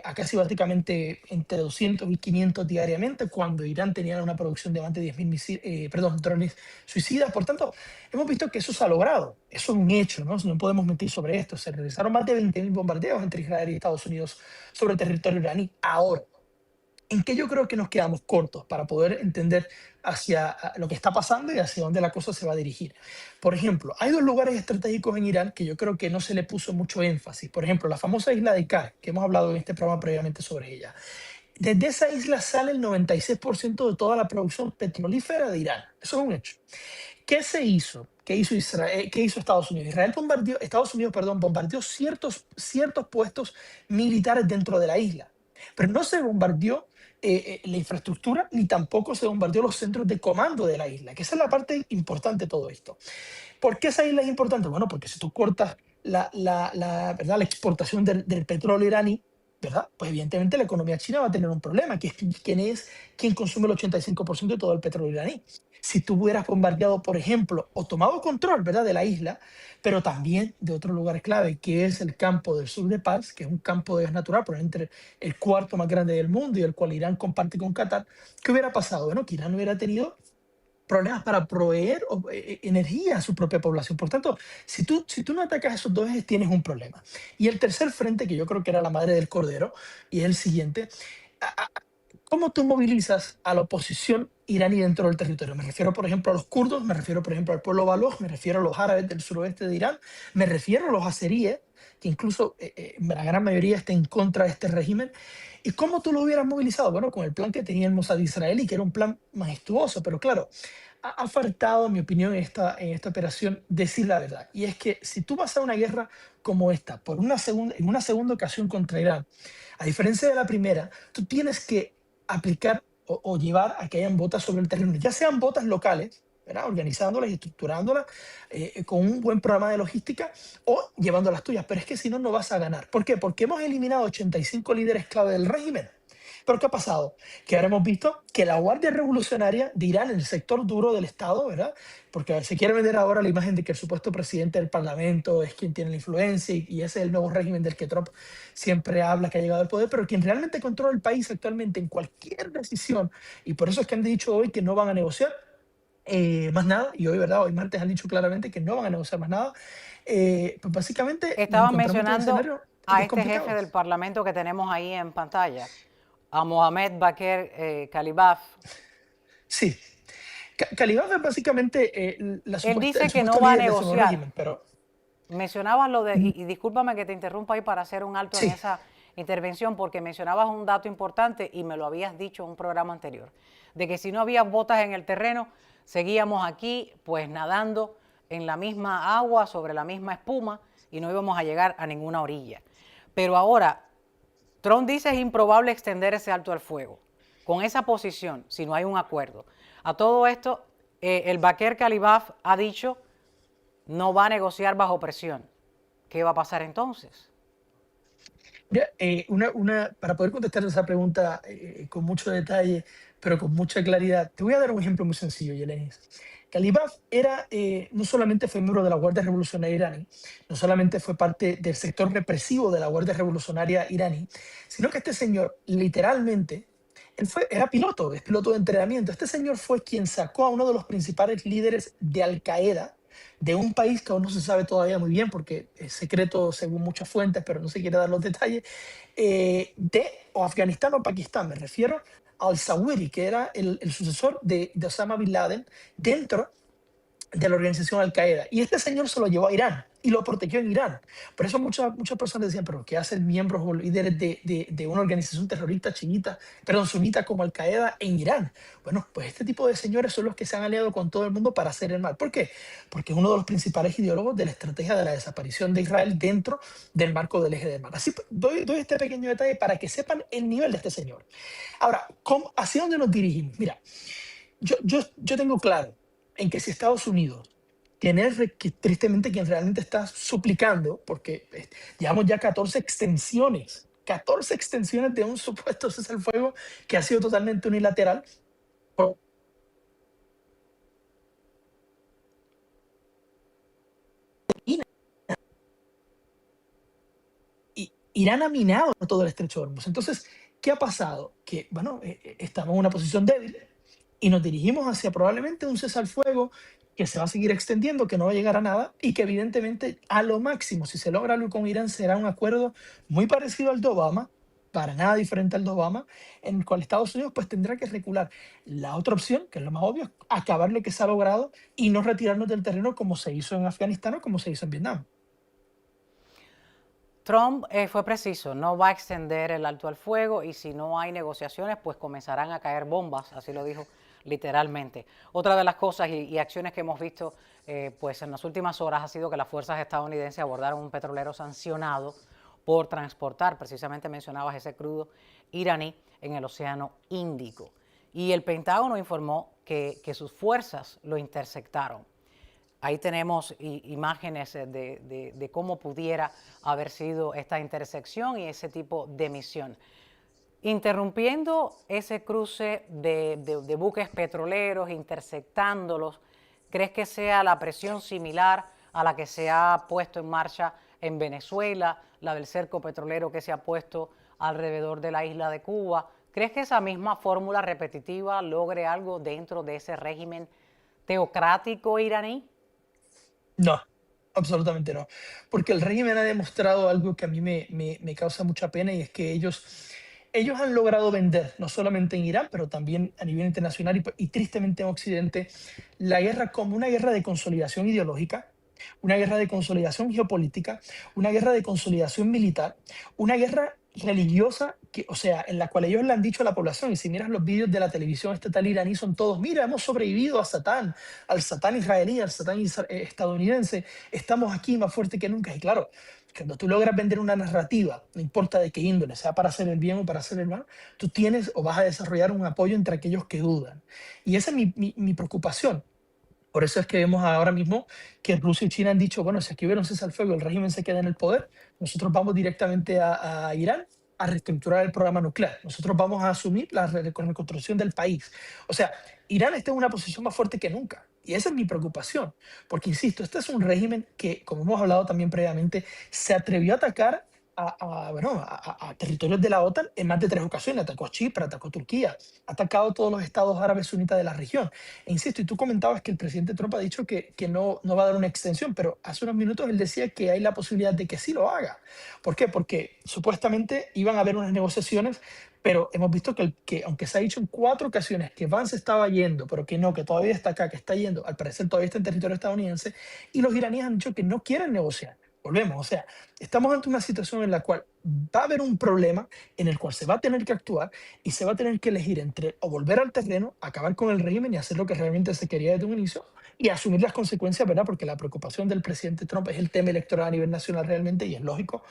a casi básicamente entre 200 y 500 diariamente, cuando Irán tenía una producción de más de 10.000 drones suicidas. Por tanto, hemos visto que eso se ha logrado. Eso es un hecho, ¿no? No podemos mentir sobre esto. Se realizaron más de 20.000 bombardeos entre Israel y Estados Unidos sobre territorio iraní. Ahora, ¿en qué yo creo que nos quedamos cortos para poder entender hacia lo que está pasando y hacia dónde la cosa se va a dirigir? Por ejemplo, hay 2 lugares estratégicos en Irán que yo creo que no se le puso mucho énfasis. Por ejemplo, la famosa isla de Kar, que hemos hablado en este programa previamente sobre ella. Desde esa isla sale el 96% de toda la producción petrolífera de Irán. Eso es un hecho. ¿Qué se hizo? ¿Qué hizo Israel? ¿Qué hizo Estados Unidos? Estados Unidos, perdón, bombardeó ciertos puestos militares dentro de la isla, pero no se bombardeó la infraestructura, ni tampoco se bombardeó los centros de comando de la isla, que esa es la parte importante de todo esto. ¿Por qué esa isla es importante? Bueno, porque si tú cortas ¿verdad? La exportación del petróleo iraní, ¿verdad? Pues evidentemente la economía china va a tener un problema, que es quien consume el 85% de todo el petróleo iraní. Si tú hubieras bombardeado, por ejemplo, o tomado control, ¿verdad?, de la isla, pero también de otro lugar clave, que es el campo del sur de Pars, que es un campo de gas natural, probablemente el 4º más grande del mundo y el cual Irán comparte con Qatar, ¿qué hubiera pasado? Bueno, que Irán hubiera tenido problemas para proveer energía a su propia población. Por tanto, si tú no atacas esos 2 ejes, tienes un problema. Y el tercer frente, que yo creo que era la madre del cordero, y es el siguiente: ¿cómo tú movilizas a la oposición iraní dentro del territorio? Me refiero, por ejemplo, a los kurdos, me refiero, por ejemplo, al pueblo baloch, me refiero a los árabes del suroeste de Irán, me refiero a los azeríes, que incluso la gran mayoría está en contra de este régimen. ¿Y cómo tú lo hubieras movilizado? Bueno, con el plan que tenía el Mossad israelí, que era un plan majestuoso, pero claro, ha faltado, en mi opinión, en esta operación, decir la verdad. Y es que si tú vas a una guerra como esta, en una segunda ocasión contra Irán, a diferencia de la primera, tú tienes que aplicar o llevar a que hayan botas sobre el terreno, ya sean botas locales, ¿verdad?, organizándolas y estructurándolas con un buen programa de logística, o llevando las tuyas. Pero es que si no, no vas a ganar. ¿Por qué? Porque hemos eliminado 85 líderes clave del régimen. ¿Pero qué ha pasado? Que ahora hemos visto que la Guardia Revolucionaria de Irán, en el sector duro del Estado, ¿verdad?, porque se quiere vender ahora la imagen de que el supuesto presidente del Parlamento es quien tiene la influencia, y ese es el nuevo régimen del que Trump siempre habla, que ha llegado al poder, pero quien realmente controla el país actualmente en cualquier decisión, y por eso es que han dicho hoy que no van a negociar más nada, y hoy, ¿verdad?, hoy martes han dicho claramente que no van a negociar más nada. Pues básicamente nos Estaban encontramos en un mencionando escenario que a es este complicado. jefe del Parlamento que tenemos ahí en pantalla, a Mohamed Bakr Kalibaf. Sí. Calibaf es básicamente Él el dice que no supuesto va a líder de ese nuevo negociar. régimen, pero Mencionabas lo de, y discúlpame que te interrumpa ahí para hacer un alto en sí, esa intervención, porque mencionabas un dato importante y me lo habías dicho en un programa anterior, de que si no había botas en el terreno, seguíamos aquí pues nadando en la misma agua, sobre la misma espuma, y no íbamos a llegar a ninguna orilla. Pero ahora, Trump dice es improbable extender ese alto al fuego. Con esa posición, si no hay un acuerdo. A todo esto, el Bakr Kalibaf ha dicho no va a negociar bajo presión. ¿Qué va a pasar entonces? Mira, para poder contestar esa pregunta con mucho detalle, pero con mucha claridad, te voy a dar un ejemplo muy sencillo, Yelenis. Galibaf era, no solamente fue miembro de la Guardia Revolucionaria iraní, no solamente fue parte del sector represivo de la Guardia Revolucionaria iraní, sino que este señor literalmente, era piloto, es piloto de entrenamiento. Este señor fue quien sacó a uno de los principales líderes de Al Qaeda, de un país que aún no se sabe todavía muy bien porque es secreto según muchas fuentes, pero no se quiere dar los detalles, de o Afganistán o Pakistán. Me refiero al Zawahiri, que era el sucesor de Osama Bin Laden dentro de la organización Al Qaeda. Y este señor se lo llevó a Irán y lo protegió en Irán. Por eso muchas personas decían, pero ¿qué hacen miembros o líderes de una organización terrorista chiita, perdón, sunita como Al Qaeda en Irán? Bueno, pues este tipo de señores son los que se han aliado con todo el mundo para hacer el mal. ¿Por qué? Porque es uno de los principales ideólogos de la estrategia de la desaparición de Israel dentro del marco del eje del mar. Así pues, doy este pequeño detalle para que sepan el nivel de este señor. Ahora, ¿hacia dónde nos dirigimos? Mira, yo tengo claro en que si Estados Unidos que tristemente quien realmente está suplicando, porque llevamos ya 14 extensiones de un supuesto cese al fuego que ha sido totalmente unilateral. Irán ha minado todo el estrecho de Hormuz. Entonces, ¿qué ha pasado? Que, bueno, estamos en una posición débil y nos dirigimos hacia probablemente un cese al fuego que se va a seguir extendiendo, que no va a llegar a nada y que evidentemente a lo máximo, si se logra algo con Irán, será un acuerdo muy parecido al de Obama, para nada diferente al de Obama, en el cual Estados Unidos pues tendrá que recular. La otra opción, que es lo más obvio, es acabar lo que se ha logrado y no retirarnos del terreno como se hizo en Afganistán o como se hizo en Vietnam. Trump fue preciso, no va a extender el alto al fuego y si no hay negociaciones, pues comenzarán a caer bombas, así lo dijo literalmente. Otra de las cosas y acciones que hemos visto pues en las últimas horas ha sido que las fuerzas estadounidenses abordaron un petrolero sancionado por transportar, precisamente mencionabas ese crudo iraní en el Océano Índico. Y el Pentágono informó que sus fuerzas lo interceptaron. Ahí tenemos imágenes de cómo pudiera haber sido esta intersección y ese tipo de misión. Interrumpiendo ese cruce de buques petroleros, interceptándolos, ¿crees que sea la presión similar a la que se ha puesto en marcha en Venezuela, la del cerco petrolero que se ha puesto alrededor de la isla de Cuba? ¿Crees que esa misma fórmula repetitiva logre algo dentro de ese régimen teocrático iraní? No, absolutamente no. Porque el régimen ha demostrado algo que a mí me causa mucha pena y es que ellos han logrado vender, no solamente en Irán, pero también a nivel internacional y tristemente en Occidente, la guerra como una guerra de consolidación ideológica, una guerra de consolidación geopolítica, una guerra de consolidación militar, una guerra religiosa, o sea, en la cual ellos le han dicho a la población, y si miras los vídeos de la televisión estatal iraní, son todos, mira, hemos sobrevivido a Satán, al Satán israelí, al Satán estadounidense, estamos aquí más fuerte que nunca. Y claro, cuando tú logras vender una narrativa, no importa de qué índole, sea para hacer el bien o para hacer el mal, tú tienes o vas a desarrollar un apoyo entre aquellos que dudan. Y esa es mi preocupación. Por eso es que vemos ahora mismo que Rusia y China han dicho, bueno, si aquí hubiera un cese al fuego, el régimen se queda en el poder, nosotros vamos directamente a Irán a reestructurar el programa nuclear. Nosotros vamos a asumir la reconstrucción del país. O sea, Irán está en una posición más fuerte que nunca. Y esa es mi preocupación. Porque, insisto, este es un régimen que, como hemos hablado también previamente, se atrevió a atacar a territorios de la OTAN en más de 3 ocasiones. Atacó a Chipre, atacó a Turquía, ha atacado a todos los estados árabes sunitas de la región. E insisto, y tú comentabas que el presidente Trump ha dicho que no va a dar una extensión, pero hace unos minutos él decía que hay la posibilidad de que sí lo haga. ¿Por qué? Porque supuestamente iban a haber unas negociaciones, pero hemos visto que aunque se ha dicho en 4 ocasiones que Vance estaba yendo, pero que no, que todavía está acá, que está yendo, al parecer todavía está en territorio estadounidense, y los iraníes han dicho que no quieren negociar. Volvemos, o sea, estamos ante una situación en la cual va a haber un problema en el cual se va a tener que actuar y se va a tener que elegir entre o volver al terreno, acabar con el régimen y hacer lo que realmente se quería desde un inicio y asumir las consecuencias, ¿verdad? Porque la preocupación del presidente Trump es el tema electoral a nivel nacional realmente y es lógico.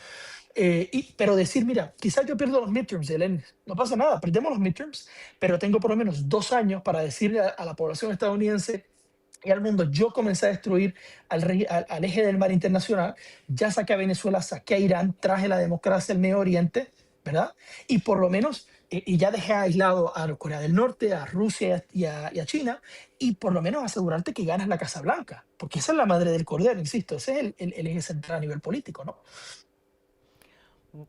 Pero decir, mira, quizás yo pierdo los midterms, Helen, no pasa nada, perdemos los midterms, pero tengo por lo menos 2 años para decirle a la población estadounidense, y al mundo. Yo comencé a destruir al eje del mar internacional, ya saqué a Venezuela, saqué a Irán, traje la democracia al Medio Oriente, ¿verdad? Y por lo menos, y ya dejé aislado a Corea del Norte, a Rusia y a China, y por lo menos asegurarte que ganas la Casa Blanca, porque esa es la madre del cordero, insisto, ese es el eje central a nivel político, ¿no?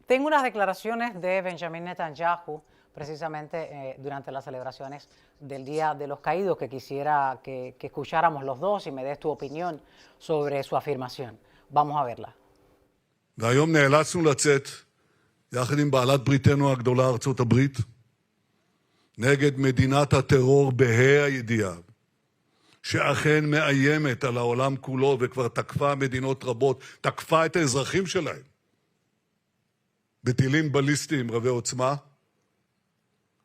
Tengo unas declaraciones de Benjamin Netanyahu, precisamente durante las celebraciones del Día de los Caídos, que quisiera que escucháramos los dos y me des tu opinión sobre su afirmación. Vamos a verla. והיום נאלצנו לצאת, יחד עם בעלת בריתנו הגדולה, ארצות הברית, נגד מדינת הטרור בה"א הידיעה, שאכן מאיימת על העולם כולו וכבר תקפה מדינות רבות, תקפה את האזרחים שלהם, בטילים בליסטיים רבי עוצמה,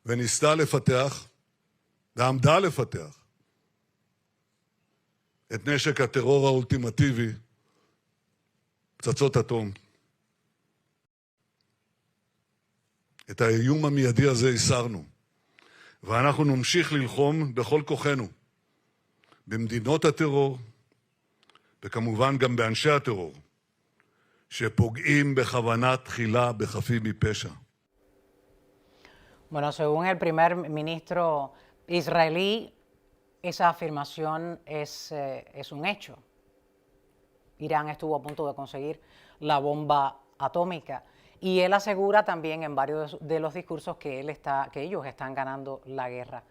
וניסתה לפתח, ועמדה לפתח, את נשק הטרור האולטימטיבי, פצצות אטום. את האיום המיידי הזה הסרנו, ואנחנו נמשיך ללחום בכל כוחנו, במדינות הטרור, וכמובן גם באנשי הטרור, שפוגעים בכוונה תחילה בחפים מפשע. Bueno, según el primer ministro israelí, esa afirmación es un hecho. Irán estuvo a punto de conseguir la bomba atómica y él asegura también en varios de los discursos que ellos están ganando la guerra.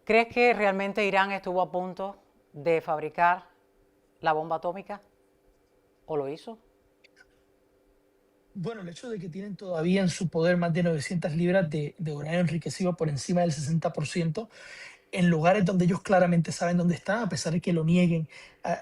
¿Crees que realmente Irán estuvo a punto de fabricar la bomba atómica o lo hizo? Bueno, el hecho de que tienen todavía en su poder más de 900 libras de uranio enriquecido por encima del 60%, en lugares donde ellos claramente saben dónde está, a pesar de que lo nieguen,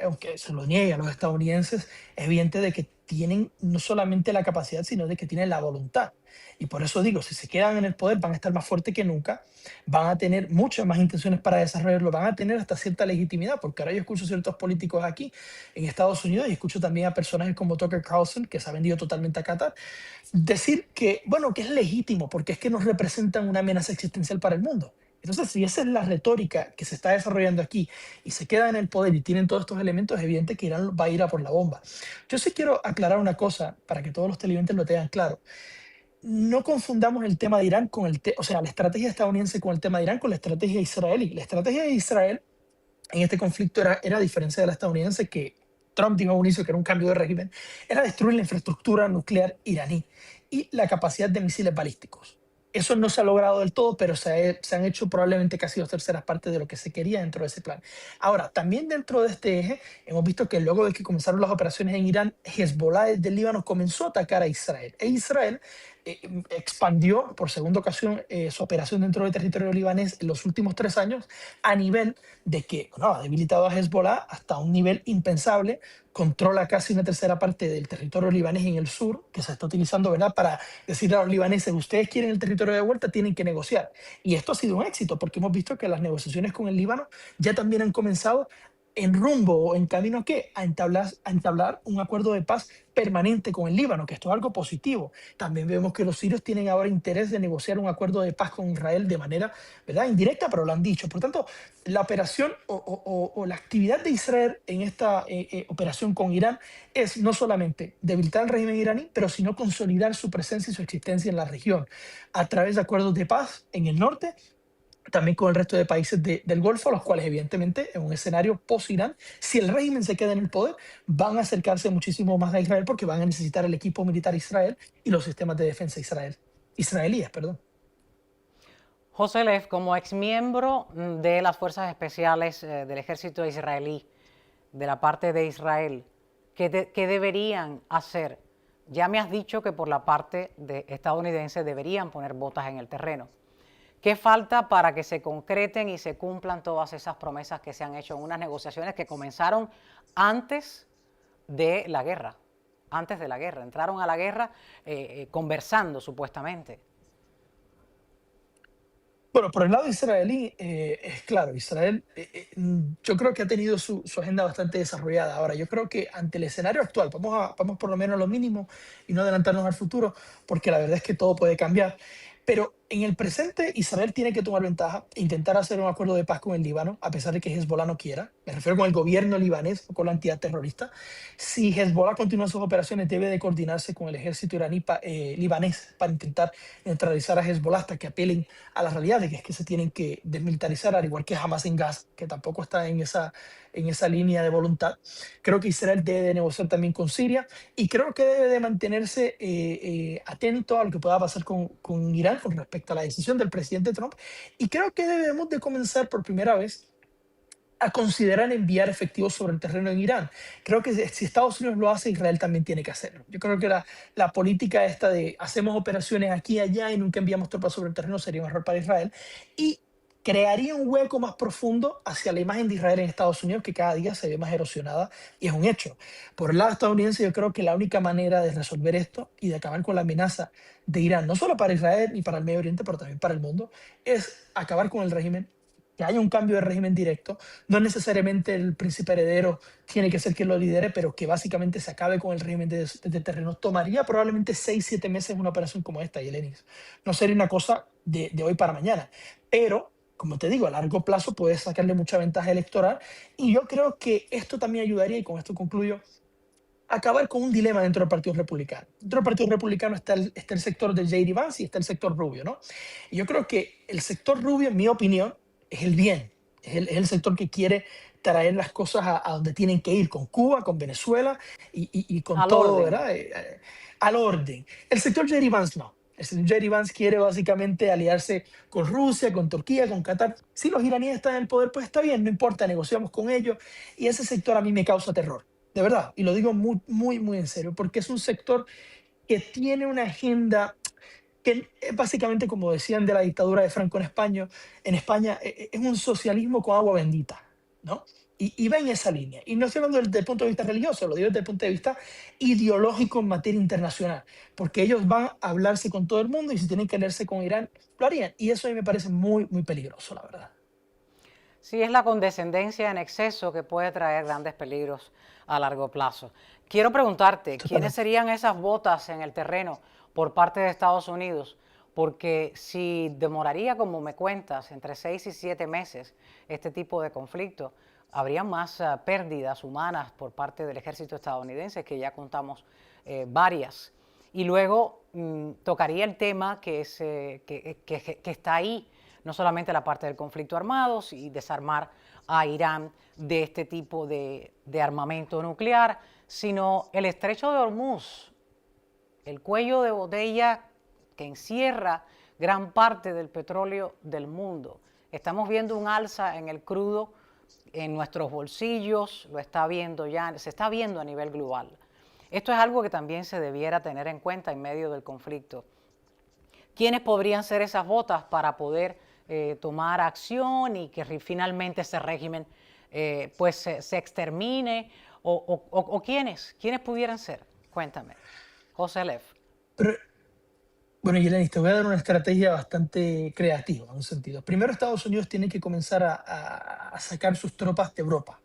aunque se lo niegue a los estadounidenses, es evidente de que tienen no solamente la capacidad, sino de que tienen la voluntad. Y por eso digo, si se quedan en el poder van a estar más fuertes que nunca, van a tener muchas más intenciones para desarrollarlo, van a tener hasta cierta legitimidad, porque ahora yo escucho ciertos políticos aquí en Estados Unidos y escucho también a personajes como Tucker Carlson, que se ha vendido totalmente a Qatar, decir que, bueno, que es legítimo, porque es que nos representan una amenaza existencial para el mundo. Entonces, si esa es la retórica que se está desarrollando aquí y se queda en el poder y tienen todos estos elementos, es evidente que Irán va a ir a por la bomba. Yo sí quiero aclarar una cosa para que todos los televidentes lo tengan claro. No confundamos el tema de Irán con la estrategia estadounidense con el tema de Irán con la estrategia israelí. La estrategia de Israel en este conflicto era a diferencia de la estadounidense, que Trump dijo a un inicio que era un cambio de régimen, era destruir la infraestructura nuclear iraní y la capacidad de misiles balísticos. Eso no se ha logrado del todo, pero se han hecho probablemente casi 2/3 partes de lo que se quería dentro de ese plan. Ahora, también dentro de este eje, hemos visto que luego de que comenzaron las operaciones en Irán, Hezbollah desde el Líbano comenzó a atacar a Israel. E Israel expandió por segunda ocasión su operación dentro del territorio libanés en los últimos 3 años, a nivel de que ha debilitado a Hezbollah hasta un nivel impensable, controla casi 1/3 parte del territorio libanés en el sur, que se está utilizando, ¿verdad?, para decirle a los libaneses, ustedes quieren el territorio de vuelta, tienen que negociar. Y esto ha sido un éxito, porque hemos visto que las negociaciones con el Líbano ya también han comenzado en rumbo o en camino a qué? A entablar un acuerdo de paz permanente con el Líbano, que esto es algo positivo. También vemos que los sirios tienen ahora interés de negociar un acuerdo de paz con Israel de manera, ¿verdad?, indirecta, pero lo han dicho. Por tanto, la operación o la actividad de Israel en esta operación con Irán es no solamente debilitar el régimen iraní, pero sino consolidar su presencia y su existencia en la región a través de acuerdos de paz en el norte, también con el resto de países del Golfo, los cuales evidentemente en un escenario post-Irán, si el régimen se queda en el poder, van a acercarse muchísimo más a Israel porque van a necesitar el equipo militar Israel y los sistemas de defensa israelíes. José Lev, como exmiembro de las fuerzas especiales del ejército israelí, de la parte de Israel, ¿qué deberían hacer? Ya me has dicho que por la parte estadounidense deberían poner botas en el terreno. ¿Qué falta para que se concreten y se cumplan todas esas promesas que se han hecho en unas negociaciones que comenzaron antes de la guerra? Antes de la guerra, entraron a la guerra conversando supuestamente. Bueno, por el lado israelí, es claro, Israel yo creo que ha tenido su agenda bastante desarrollada. Ahora, yo creo que ante el escenario actual, vamos por lo menos a lo mínimo y no adelantarnos al futuro, porque la verdad es que todo puede cambiar, pero en el presente, Israel tiene que tomar ventaja e intentar hacer un acuerdo de paz con el Líbano, a pesar de que Hezbollah no quiera. Me refiero con el gobierno libanés o con la entidad terrorista. Si Hezbollah continúa sus operaciones, debe de coordinarse con el ejército iraní libanés para intentar neutralizar a Hezbollah hasta que apelen a la realidad de que es que se tienen que desmilitarizar, al igual que Hamas en Gaza, que tampoco está en esa línea de voluntad. Creo que Israel debe de negociar también con Siria y creo que debe de mantenerse atento a lo que pueda pasar con Irán con respecto a la decisión del presidente Trump. Y creo que debemos de comenzar por primera vez a considerar enviar efectivos sobre el terreno en Irán. Creo que si Estados Unidos lo hace, Israel también tiene que hacerlo. Yo creo que la política esta de hacemos operaciones aquí y allá y nunca enviamos tropas sobre el terreno sería un error para Israel. Y crearía un hueco más profundo hacia la imagen de Israel en Estados Unidos, que cada día se ve más erosionada, y es un hecho. Por el lado estadounidense, yo creo que la única manera de resolver esto y de acabar con la amenaza de Irán, no solo para Israel ni para el Medio Oriente, pero también para el mundo, es acabar con el régimen, que haya un cambio de régimen directo. No necesariamente el príncipe heredero tiene que ser quien lo lidere, pero que básicamente se acabe con el régimen de terrenos. Tomaría probablemente 6-7 meses una operación como esta, Yelenis. No sería una cosa de hoy para mañana, pero como te digo, a largo plazo puede sacarle mucha ventaja electoral, y yo creo que esto también ayudaría, y con esto concluyo, a acabar con un dilema dentro del Partido Republicano. Dentro del Partido Republicano está el sector de J.D. Vance y está el sector Rubio, ¿no? Y yo creo que el sector Rubio, en mi opinión, es el bien, es el sector que quiere traer las cosas a donde tienen que ir, con Cuba, con Venezuela y con Al todo, orden. ¿verdad? Al orden. El sector J.D. Vance no. El señor J.D. Vance quiere básicamente aliarse con Rusia, con Turquía, con Qatar. Si los iraníes están en el poder, pues está bien, no importa, negociamos con ellos. Y ese sector a mí me causa terror, de verdad. Y lo digo muy, muy, muy en serio, porque es un sector que tiene una agenda que es básicamente, como decían de la dictadura de Franco en España es un socialismo con agua bendita, ¿no? Y va en esa línea. Y no estoy hablando desde el punto de vista religioso, lo digo desde el punto de vista ideológico en materia internacional, porque ellos van a hablarse con todo el mundo y si tienen que aliarse con Irán, lo harían. Y eso a mí me parece muy, muy peligroso, la verdad. Sí, es la condescendencia en exceso que puede traer grandes peligros a largo plazo. Quiero preguntarte, ¿quiénes Totalmente. serían esas botas en el terreno por parte de Estados Unidos? Porque si demoraría, como me cuentas, entre 6 y 7 meses este tipo de conflicto, habría más pérdidas humanas por parte del ejército estadounidense, que ya contamos varias. Y luego tocaría el tema que está ahí, no solamente la parte del conflicto armado y desarmar a Irán de este tipo de armamento nuclear, sino el estrecho de Hormuz, el cuello de botella que encierra gran parte del petróleo del mundo. Estamos viendo un alza en el crudo en nuestros bolsillos, lo está viendo ya, se está viendo a nivel global. Esto es algo que también se debiera tener en cuenta en medio del conflicto. ¿Quiénes podrían ser esas botas para poder tomar acción y que finalmente ese régimen pues se extermine? ¿O quiénes pudieran ser? Cuéntame, José Lev. Pero, bueno, Yelenis, te voy a dar una estrategia bastante creativa en un sentido. Primero, Estados Unidos tiene que comenzar a sacar sus tropas de Europa,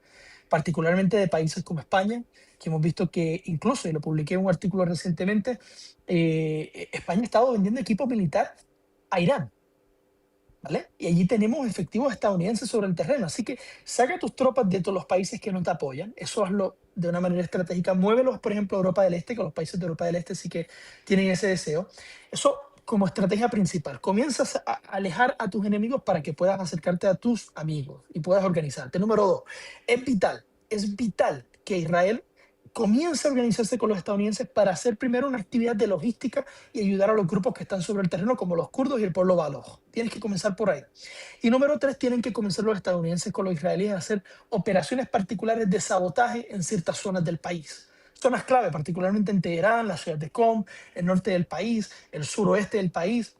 particularmente de países como España, que hemos visto que incluso, y lo publiqué en un artículo recientemente, España ha estado vendiendo equipo militar a Irán, ¿vale? Y allí tenemos efectivos estadounidenses sobre el terreno. Así que saca tus tropas de todos los países que no te apoyan. Eso hazlo de una manera estratégica. Muévelos, por ejemplo, a Europa del Este, que los países de Europa del Este sí que tienen ese deseo. Eso como estrategia principal. Comienzas a alejar a tus enemigos para que puedas acercarte a tus amigos y puedas organizarte. Número dos, es vital que Israel comience a organizarse con los estadounidenses para hacer primero una actividad de logística y ayudar a los grupos que están sobre el terreno, como los kurdos y el pueblo Baloch. Tienes que comenzar por ahí. Y número tres, tienen que comenzar los estadounidenses con los israelíes a hacer operaciones particulares de sabotaje en ciertas zonas del país. Zonas clave, particularmente en Teherán, la ciudad de Qom, el norte del país, el suroeste del país,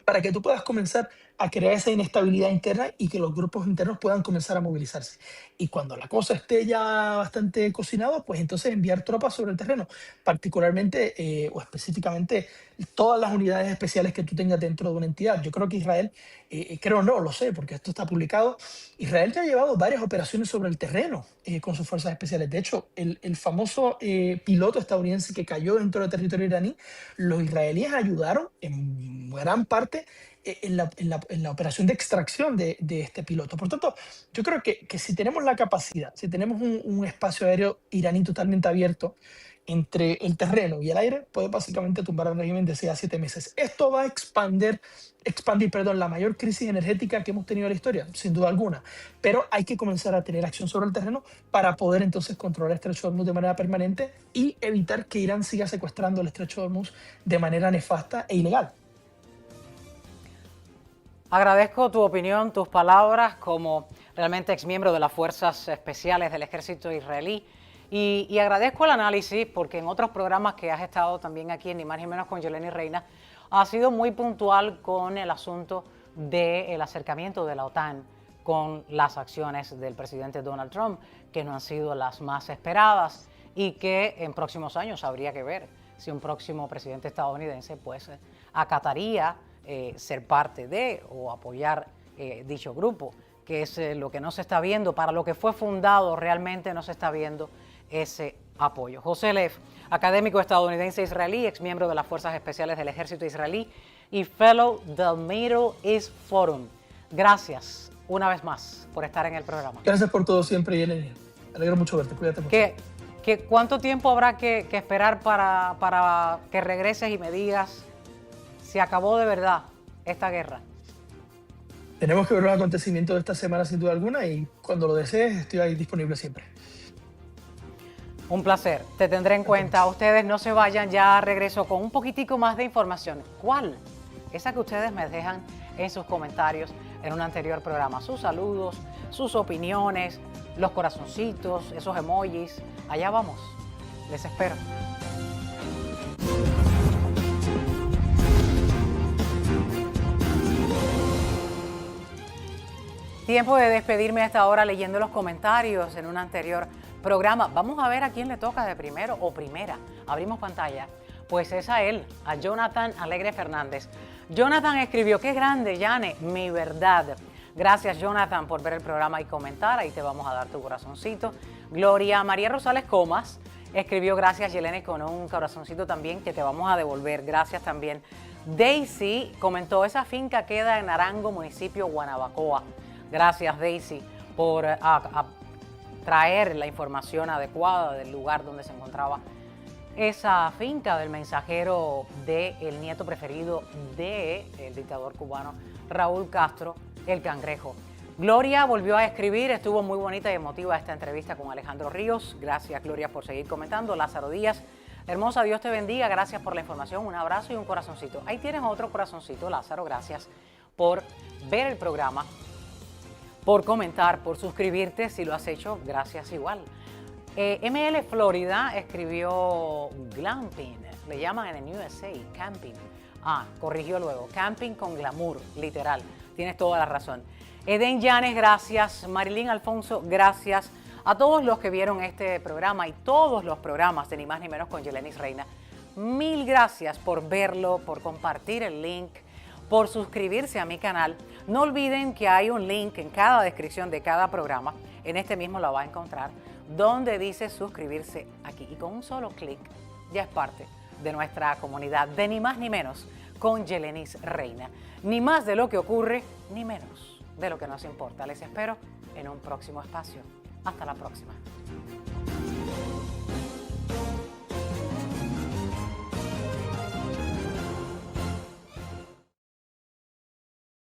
para que tú puedas comenzar a crear esa inestabilidad interna y que los grupos internos puedan comenzar a movilizarse. Y cuando la cosa esté ya bastante cocinada, pues entonces enviar tropas sobre el terreno, particularmente o específicamente todas las unidades especiales que tú tengas dentro de una entidad. Yo creo que Israel, creo no, lo sé, porque esto está publicado, Israel ya ha llevado varias operaciones sobre el terreno con sus fuerzas especiales. De hecho, el famoso piloto estadounidense que cayó dentro del territorio iraní, los israelíes ayudaron en gran parte en la operación de extracción de este piloto. Por tanto, yo creo que si tenemos la capacidad, si tenemos un espacio aéreo iraní totalmente abierto entre el terreno y el aire, puede básicamente tumbar al régimen de 6 a 7 meses. Esto va a expandir la mayor crisis energética que hemos tenido en la historia, sin duda alguna. Pero hay que comenzar a tener acción sobre el terreno para poder entonces controlar el Estrecho de Hormuz de manera permanente y evitar que Irán siga secuestrando el Estrecho de Hormuz de manera nefasta e ilegal. Agradezco tu opinión, tus palabras como realmente exmiembro de las Fuerzas Especiales del Ejército Israelí y agradezco el análisis porque en otros programas que has estado también aquí, ni más ni menos con Yeleni Reina, ha sido muy puntual con el asunto del acercamiento de la OTAN con las acciones del presidente Donald Trump, que no han sido las más esperadas y que en próximos años habría que ver si un próximo presidente estadounidense pues acataría ser parte de o apoyar dicho grupo, que es lo que no se está viendo, para lo que fue fundado realmente no se está viendo ese apoyo. José Lev, académico estadounidense israelí, exmiembro de las Fuerzas Especiales del Ejército Israelí y fellow del Middle East Forum. Gracias una vez más por estar en el programa. Gracias por todo siempre, Yeleni. Me alegro mucho verte, cuídate mucho. ¿Cuánto tiempo habrá que esperar para que regreses y me digas se acabó de verdad esta guerra? Tenemos que ver los acontecimientos de esta semana sin duda alguna y cuando lo desees estoy ahí disponible siempre. Un placer, te tendré en cuenta. Ustedes no se vayan, ya regreso con un poquitico más de información. ¿Cuál? Esa que ustedes me dejan en sus comentarios en un anterior programa. Sus saludos, sus opiniones, los corazoncitos, esos emojis. Allá vamos, les espero. Tiempo de despedirme a esta hora leyendo los comentarios en un anterior programa. Vamos a ver a quién le toca de primero o primera. Abrimos pantalla. Pues es a él, a Jonathan Alegre Fernández. Jonathan escribió, qué grande, Yane, mi verdad. Gracias, Jonathan, por ver el programa y comentar. Ahí te vamos a dar tu corazoncito. Gloria María Rosales Comas escribió, gracias, Yeleni, con un corazoncito también que te vamos a devolver. Gracias también. Daisy comentó, esa finca queda en Arango, municipio Guanabacoa. Gracias, Daisy, por traer la información adecuada del lugar donde se encontraba esa finca del mensajero del nieto preferido del dictador cubano Raúl Castro, el Cangrejo. Gloria volvió a escribir, estuvo muy bonita y emotiva esta entrevista con Alejandro Ríos. Gracias, Gloria, por seguir comentando. Lázaro Díaz, hermosa, Dios te bendiga, gracias por la información, un abrazo y un corazoncito. Ahí tienes otro corazoncito, Lázaro, gracias por ver el programa, por comentar, por suscribirte, si lo has hecho, gracias igual. ML Florida escribió glamping, le llaman en el USA, camping. Corrigió luego, camping con glamour, literal, tienes toda la razón. Eden Llanes, gracias. Marilyn Alfonso, gracias. A todos los que vieron este programa y todos los programas de Ni Más Ni Menos con Yeleni Reina, mil gracias por verlo, por compartir el link, por suscribirse a mi canal. No olviden que hay un link en cada descripción de cada programa, en este mismo lo va a encontrar, donde dice suscribirse aquí. Y con un solo clic ya es parte de nuestra comunidad de Ni Más Ni Menos con Yeleni Reina. Ni más de lo que ocurre, ni menos de lo que nos importa. Les espero en un próximo espacio. Hasta la próxima.